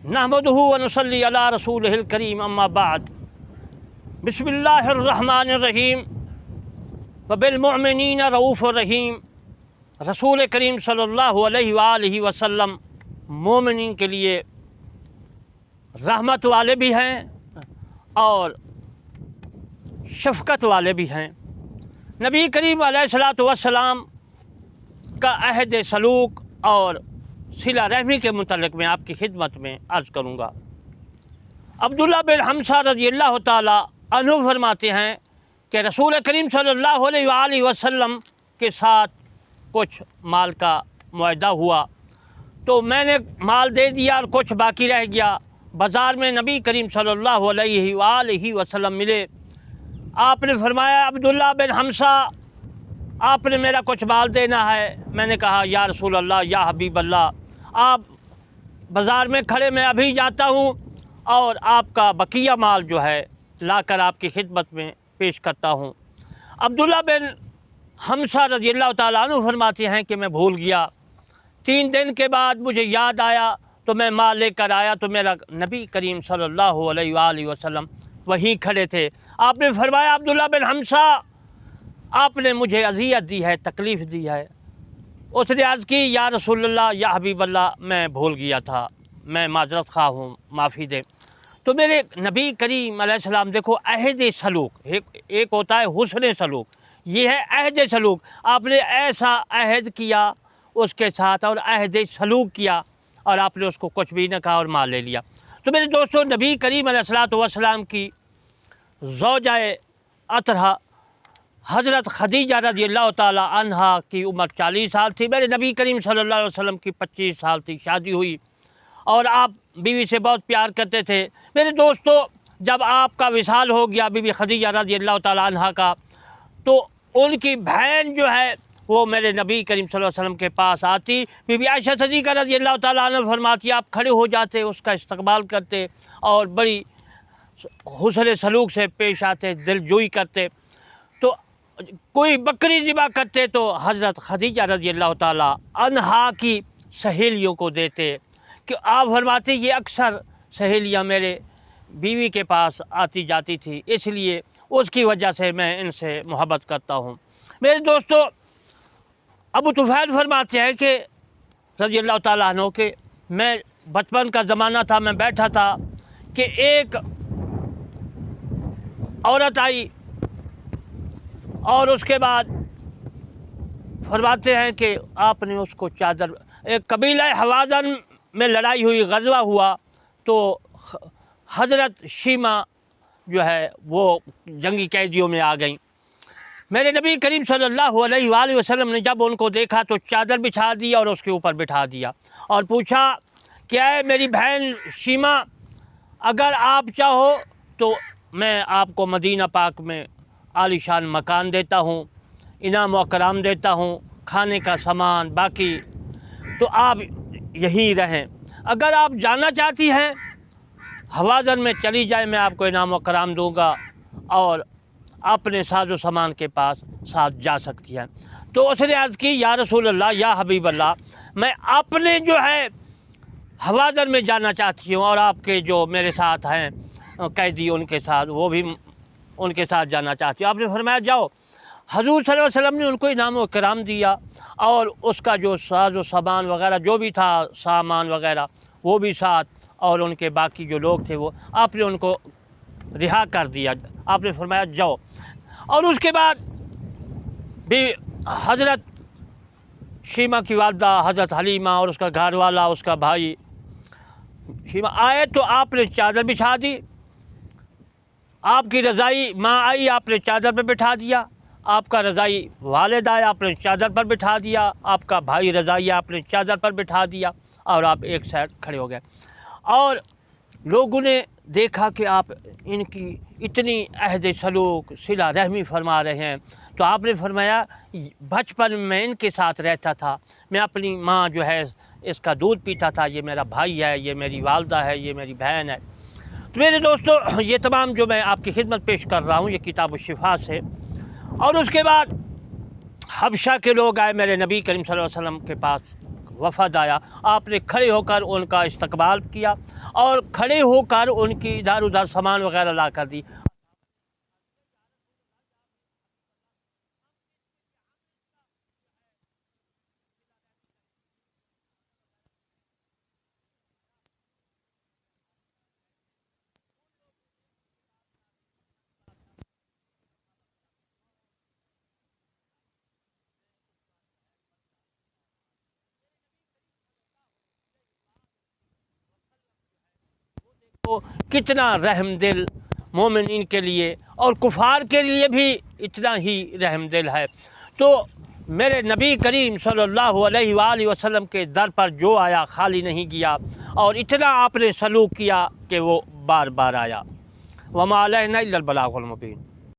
नहमदुहु व नुसल्ली अला रसूलिहिल करीम अम्मा बाद बिस्मिल्लाहिर रहमानिर रहीम व बिल मुअमिनीना रऊफुर रहीम। रसूल करीम सल्लल्लाहु अलैहि वसल्लम मोमिनीन के लिए रहमत वाले भी हैं और शफ़क़त वाले भी हैं। नबी करीम अलैहिस्सलातु वस्सलाम का अहद सलूक और सिला रहमी के मुतल्लिक़ मैं आपकी खिदमत में अर्ज़ करूँगा। अब्दुल्ला बिन हमसा रज़ियल्लाहु ताला अन्हु फरमाते हैं कि रसूल करीम सल्लल्लाहु अलैहि वसल्लम के साथ कुछ माल का मुआहदा हुआ तो मैंने माल दे दिया और कुछ बाकी रह गया। बाज़ार में नबी करीम सल्लल्लाहु अलैहि वसल्लम मिले। आपने फरमाया, अब्दुल्ला बिन हमसा, आपने मेरा कुछ माल देना है। मैंने कहा, या रसूल अल्लाह, या हबीब अल्लाह, आप बाज़ार में खड़े, मैं अभी जाता हूँ और आपका बकिया माल जो है लाकर आपकी खिदमत में पेश करता हूँ। अब्दुल्ला बिन हमसा रज़ियल्लाहु ताला अन्हु फरमाते हैं कि मैं भूल गया। 3 दिन के बाद मुझे याद आया तो मैं माल लेकर आया तो मेरा नबी करीम सल्लल्लाहु अलैहि वसल्लम वहीं खड़े थे। आपने फरमाया, अब्दुल्ला बिन हमसा, आपने मुझे अज़ियत दी है, तकलीफ़ दी है। उसने अर्ज़ की, या रसूलल्लाह, या हबीब अल्लाह, मैं भूल गया था, मैं माजरत ख़्वाह हूँ, माफ़ी दे। तो मेरे नबी करीम अलैहिस्सलाम, देखो अहद सलूक, एक होता है हुस्न सलूक, ये है अहद सलूक। आपने ऐसा अहद किया उसके साथ और अहद सलूक किया और आपने उसको कुछ भी न कहा और माल ले लिया। तो मेरे दोस्तों, नबी करीम अलैहिस्सलाम की ज़ौजाए अतरहा हज़रत खदीजा रज़ियल्लाहु ताला अन्हा की उम्र 40 साल थी। मेरे नबी करीम सल्लल्लाहु अलैहि वसल्लम की 25 साल थी, शादी हुई और आप बीवी से बहुत प्यार करते थे। मेरे दोस्तों, जब आपका विसाल हो गया बीवी खदीजा रज़ियल्लाहु ताला अन्हा का, तो उनकी बहन जो है वो मेरे नबी करीम सल्लल्लाहु अलैहि वसल्लम के पास आती। बीबी आयशा सिद्दीक़ा रज़ियल्लाहु ताला अन्हा फरमाती, आप खड़े हो जाते, उसका इस्तकबाल करते और बड़ी हुस्न सलूक से पेश आते, दिलजोई करते। तो कोई बकरी ज़िबा करते तो हज़रत खदीजा रज़ियल्लाहु ताला अन्हा की सहेलियों को देते। कि आप फरमाते, ये अक्सर सहेलियाँ मेरे बीवी के पास आती जाती थी, इसलिए उसकी वजह से मैं इनसे मोहब्बत करता हूँ। मेरे दोस्तों, अबू तुफ़ैल फरमाते हैं कि रज़ियल्लाहु ताला अन्हु के मैं बचपन का ज़माना था, मैं बैठा था कि एक औरत आई और उसके बाद फरमाते हैं कि आपने उसको चादर, एक कबीला हवाज़न में लड़ाई हुई, ग़ज़वा हुआ तो हज़रत शीमा जो है वो जंगी कैदियों में आ गई। मेरे नबी करीम सल्लल्लाहु अलैहि वसल्लम ने जब उनको देखा तो चादर बिछा दी और उसके ऊपर बिठा दिया और पूछा, क्या है मेरी बहन शीमा, अगर आप चाहो तो मैं आपको मदीना पाक में आलीशान मकान देता हूँ, इनाम व कराम देता हूँ, खाने का सामान बाकी, तो आप यहीं रहें। अगर आप जाना चाहती हैं हवाज़न में चली जाए, मैं आपको इनाम व कराम दूँगा और अपने साजो सामान के पास साथ जा सकती हैं। तो उसने अर्ज़ की, या रसूल अल्लाह, या हबीब अल्लाह, मैं अपने जो है हवाज़न में जाना चाहती हूँ और आपके जो मेरे साथ हैं कैदी, उनके साथ, वो भी उनके साथ जाना चाहती हूँ। आपने फरमाया, जाओ। हज़ूर सल्लल्लाहु अलैहि वसल्लम ने उनको इनाम व कराम दिया और उसका जो साजो सामान वगैरह जो भी था, सामान वगैरह वो भी साथ, और उनके बाकी जो लोग थे वो आपने उनको रिहा कर दिया। आपने फरमाया, जाओ। और उसके बाद भी हज़रत शीमा की वालदा हज़रत हलीमा और उसका घर वाला, उसका भाई शीमा आए तो आपने चादर बिछा दी। आपकी रज़ाई माँ आई, आपने चादर पर बिठा दिया। आपका रज़ाई वालिद आया, आपने चादर पर बिठा दिया। आपका भाई रज़ाई, आपने चादर पर बिठा दिया और आप एक साइड खड़े हो गए। और लोगों ने देखा कि आप इनकी इतनी अहद सलूक, सिला रहमी फरमा रहे हैं। तो आपने फरमाया, बचपन में इनके साथ रहता था, मैं अपनी माँ जो है इसका दूध पीता था, ये मेरा भाई है, ये मेरी वालदा है, ये मेरी बहन है। तो मेरे दोस्तों, ये तमाम जो मैं आपकी खिदमत पेश कर रहा हूँ ये किताब शिफा से। और उसके बाद हबशा के लोग आए मेरे नबी करीम सल्लल्लाहु अलैहि वसल्लम के पास, वफ़द आया, आपने खड़े होकर उनका इस्तकबाल किया اور کھڑے ہو کر ان کی ادھر ادھر سامان وغیرہ لا کر دی۔ تو کتنا رحم دل مومنین کے لیے اور کفار کے لیے بھی اتنا ہی رحم دل ہے۔ تو میرے نبی کریم صلی اللہ علیہ وآلہ وسلم کے در پر جو آیا خالی نہیں گیا، اور اتنا آپ نے سلوک کیا کہ وہ بار بار آیا۔ وما علینا الا البلاغ المبین۔